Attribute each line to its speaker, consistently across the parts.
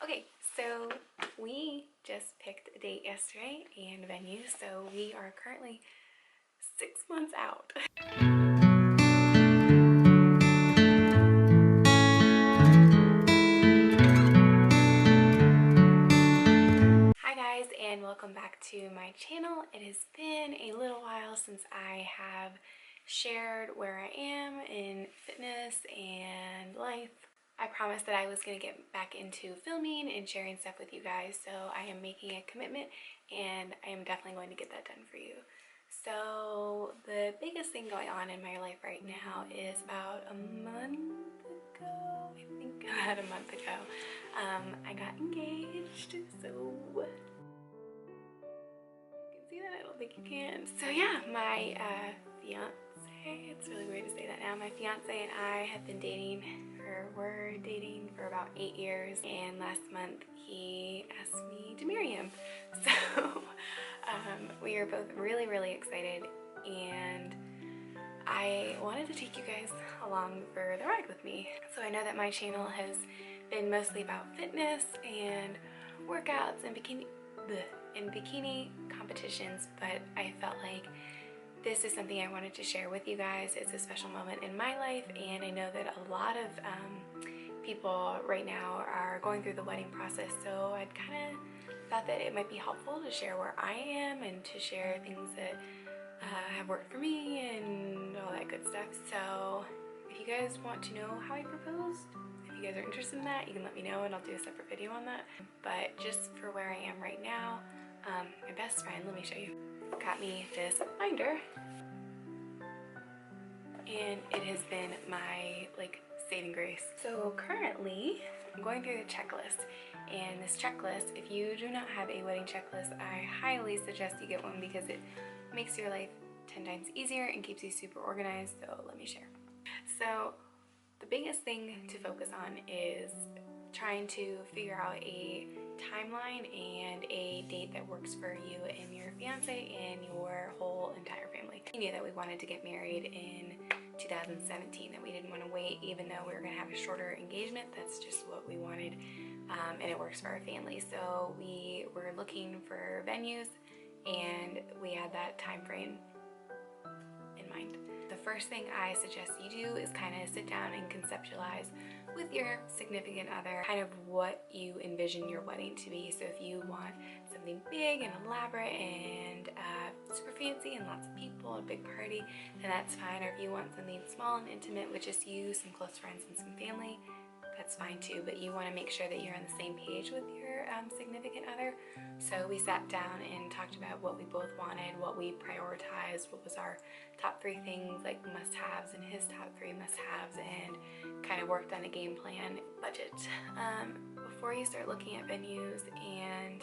Speaker 1: Okay, so we just picked a date yesterday and venue, so we are currently 6 months out. Hi guys, and welcome back to my channel. It has been a little while since I have shared where I am in fitness and life. I promised that I was going to get back into filming and sharing stuff with you guys, so I am making a commitment and I am definitely going to get that done for you. So the biggest thing going on in my life right now is about a month ago, I think about a month ago, I got engaged. So you can see that? I don't think you can. So yeah, my fiance, it's really weird to say that now, my fiance and I have been dating, or were dating, for about 8 years, and last month he asked me to marry him. So we are both really excited, and I wanted to take you guys along for the ride with me. So I know that my channel has been mostly about fitness and workouts and bikini competitions, but I felt like this is something I wanted to share with you guys. It's a special moment in my life, and I know that a lot of people right now are going through the wedding process, so I'd kind of thought that it might be helpful to share where I am and to share things that have worked for me and all that good stuff. So if you guys want to know how I proposed, if you guys are interested in that, you can let me know and I'll do a separate video on that. But just for where I am right now, my best friend, let me show you, got me this binder, and it has been my saving grace. So currently I'm going through the checklist, and this checklist, if you do not have a wedding checklist, I highly suggest you get one because it makes your life 10 times easier and keeps you super organized. So let me share. So the biggest thing to focus on is trying to figure out a timeline and a date that works for you and your fiance and your whole entire family. We knew that we wanted to get married in 2017, that we didn't want to wait even though we were going to have a shorter engagement. That's just what we wanted, and it works for our family. So we were looking for venues and we had that time frame in mind. The first thing I suggest you do is kind of sit down and conceptualize with your significant other kind of what you envision your wedding to be. So if you want something big and elaborate and super fancy and lots of people, a big party, then that's fine. Or if you want something small and intimate with just you, some close friends, and some family, that's fine too. But you want to make sure that you're on the same page with your significant other. So we sat down and talked about what we both wanted, what we prioritized, what was our top 3 things, like must-haves, and his top 3 must-haves, and kind of worked on a game plan. Budget. Before you start looking at venues and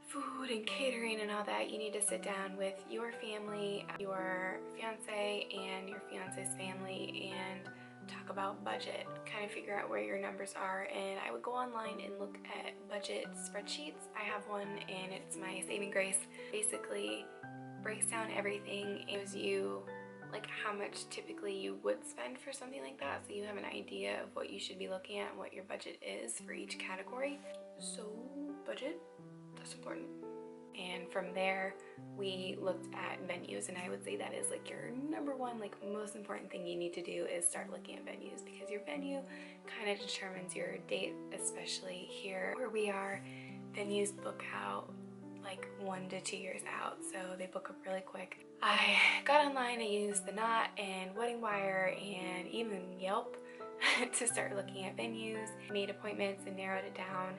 Speaker 1: food and catering and all that, you need to sit down with your family, your fiance and your fiance's family, and talk about budget, kind of figure out where your numbers are. And I would go online and look at budget spreadsheets. I have one and it's my saving grace. Basically breaks down everything. It gives you how much typically you would spend for something like that, so you have an idea of what you should be looking at and what your budget is for each category. So budget, that's important. And from there we looked at venues, and I would say that is your number one, most important thing you need to do is start looking at venues, because your venue kind of determines your date. Especially here where we are, venues book out 1 to 2 years out, so they book up really quick. I got online, I used The Knot and Wedding Wire and even Yelp to start looking at venues, made appointments and narrowed it down.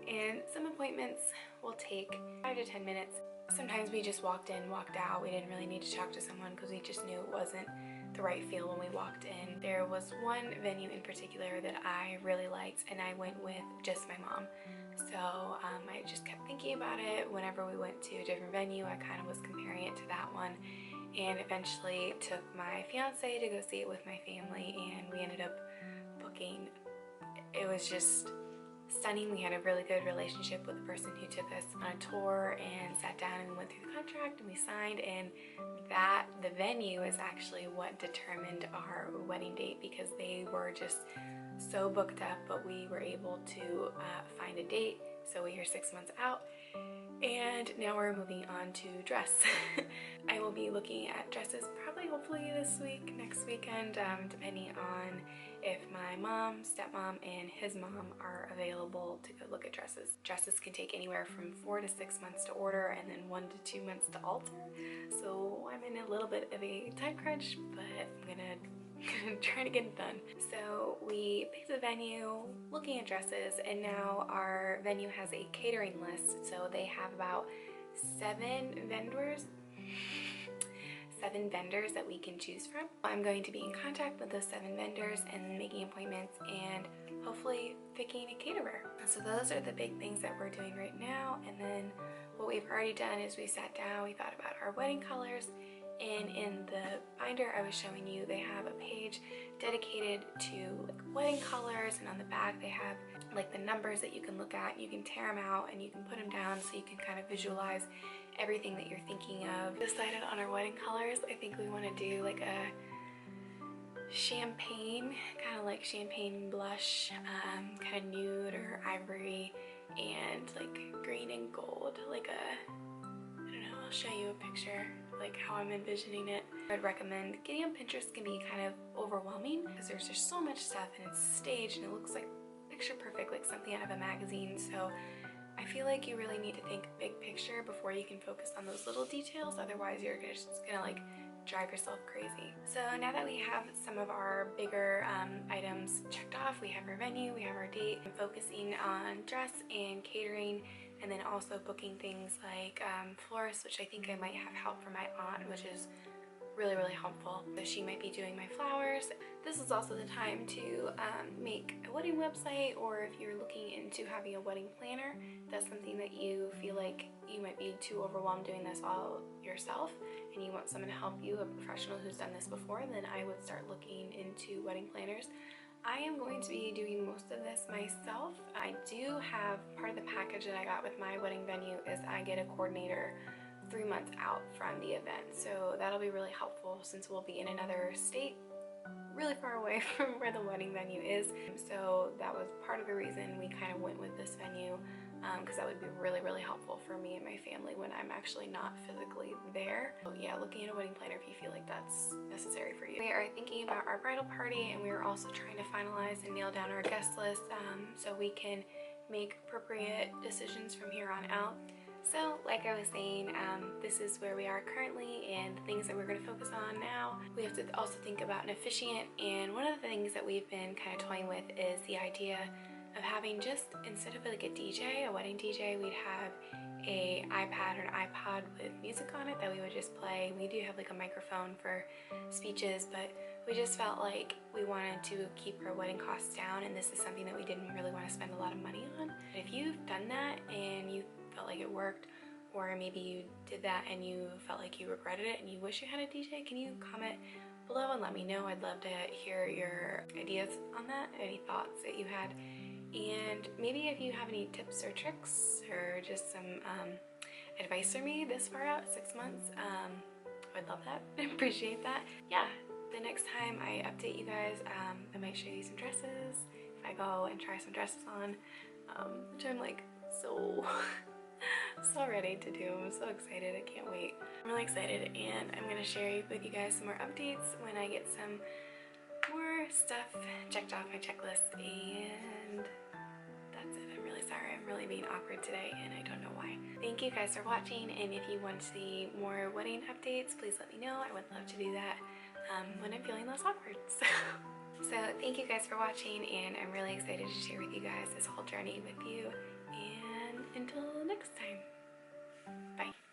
Speaker 1: And some appointments will take 5 to 10 minutes. Sometimes we just walked in, walked out. We didn't really need to talk to someone because we just knew it wasn't the right feel when we walked in. There was one venue in particular that I really liked, and I went with just my mom. So I just kept thinking about it. Whenever we went to a different venue, I kind of was comparing it to that one, and eventually took my fiance to go see it with my family, and we ended up booking. It was just stunning. We had a really good relationship with the person who took us on a tour and sat down and went through the contract, and we signed, and the venue is actually what determined our wedding date, because they were just so booked up, but we were able to find a date. So we are 6 months out, and now we're moving on to dress. I will be looking at dresses probably hopefully this week, next weekend, depending on if my mom, stepmom, and his mom are available to go look at dresses. Dresses can take anywhere from 4 to 6 months to order and then 1 to 2 months to alter. So I'm in a little bit of a time crunch, but I'm gonna try to get it done. So we picked a venue, looking at dresses, and now our venue has a catering list. So they have about 7 vendors that we can choose from. I'm going to be in contact with those 7 vendors and making appointments and hopefully picking a caterer. So those are the big things that we're doing right now. And then what we've already done is we sat down, we thought about our wedding colors, and in the binder I was showing you, they have a page dedicated to like wedding colors, and on the back they have like the numbers that you can look at. You can tear them out and you can put them down so you can kind of visualize everything that you're thinking of. Decided on our wedding colors. I think we want to do like a champagne, kind of like champagne blush, kind of nude or ivory, and like green and gold, like a, I don't know, I'll show you a picture like how I'm envisioning it. I'd recommend getting on Pinterest can be kind of overwhelming because there's just so much stuff and it's staged and it looks like picture perfect, like something out of a magazine. So I feel like you really need to think big picture before you can focus on those little details. Otherwise you're just gonna like drive yourself crazy. So now that we have some of our bigger items checked off, we have our venue, we have our date, I'm focusing on dress and catering, and then also booking things like florists, which I think I might have help from my aunt, which is really helpful. So she might be doing my flowers. This is also the time to make a wedding website, or if you're looking into having a wedding planner, that's something that you feel like you might be too overwhelmed doing this all yourself and you want someone to help you, a professional who's done this before, then I would start looking into wedding planners. I am going to be doing most of this myself. I do have part of the package that I got with my wedding venue is I get a coordinator 3 months out from the event, so that'll be really helpful since we'll be in another state really far away from where the wedding venue is. So that was part of the reason we kind of went with this venue, because that would be really helpful for me and my family when I'm actually not physically there. So yeah, looking at a wedding planner if you feel like that's necessary for you. We are thinking about our bridal party, and we are also trying to finalize and nail down our guest list so we can make appropriate decisions from here on out. So like I was saying, this is where we are currently and the things that we're going to focus on now. We have to also think about an officiant, and one of the things that we've been kind of toying with is the idea of having just, instead of like a DJ, a wedding DJ, we'd have a iPad or an iPod with music on it that we would just play. We do have like a microphone for speeches, but we just felt like we wanted to keep our wedding costs down, and this is something that we didn't really want to spend a lot of money on. If you've done that and you felt like it worked, or maybe you did that and you felt like you regretted it and you wish you had a DJ, can you comment below and let me know? I'd love to hear your ideas on that, any thoughts that you had, and maybe if you have any tips or tricks or just some advice for me this far out, 6 months, I'd love that. I appreciate that. Yeah, the next time I update you guys, I might show you some dresses if I go and try some dresses on, which I'm like so ready to do. I'm so excited. I can't wait. I'm really excited, and I'm gonna share with you guys some more updates when I get some more stuff checked off my checklist, and that's it. I'm really sorry. I'm really being awkward today, and I don't know why. Thank you guys for watching, and if you want to see more wedding updates, please let me know. I would love to do that when I'm feeling less awkward. So thank you guys for watching, and I'm really excited to share with you guys this whole journey with you, and until next time, bye.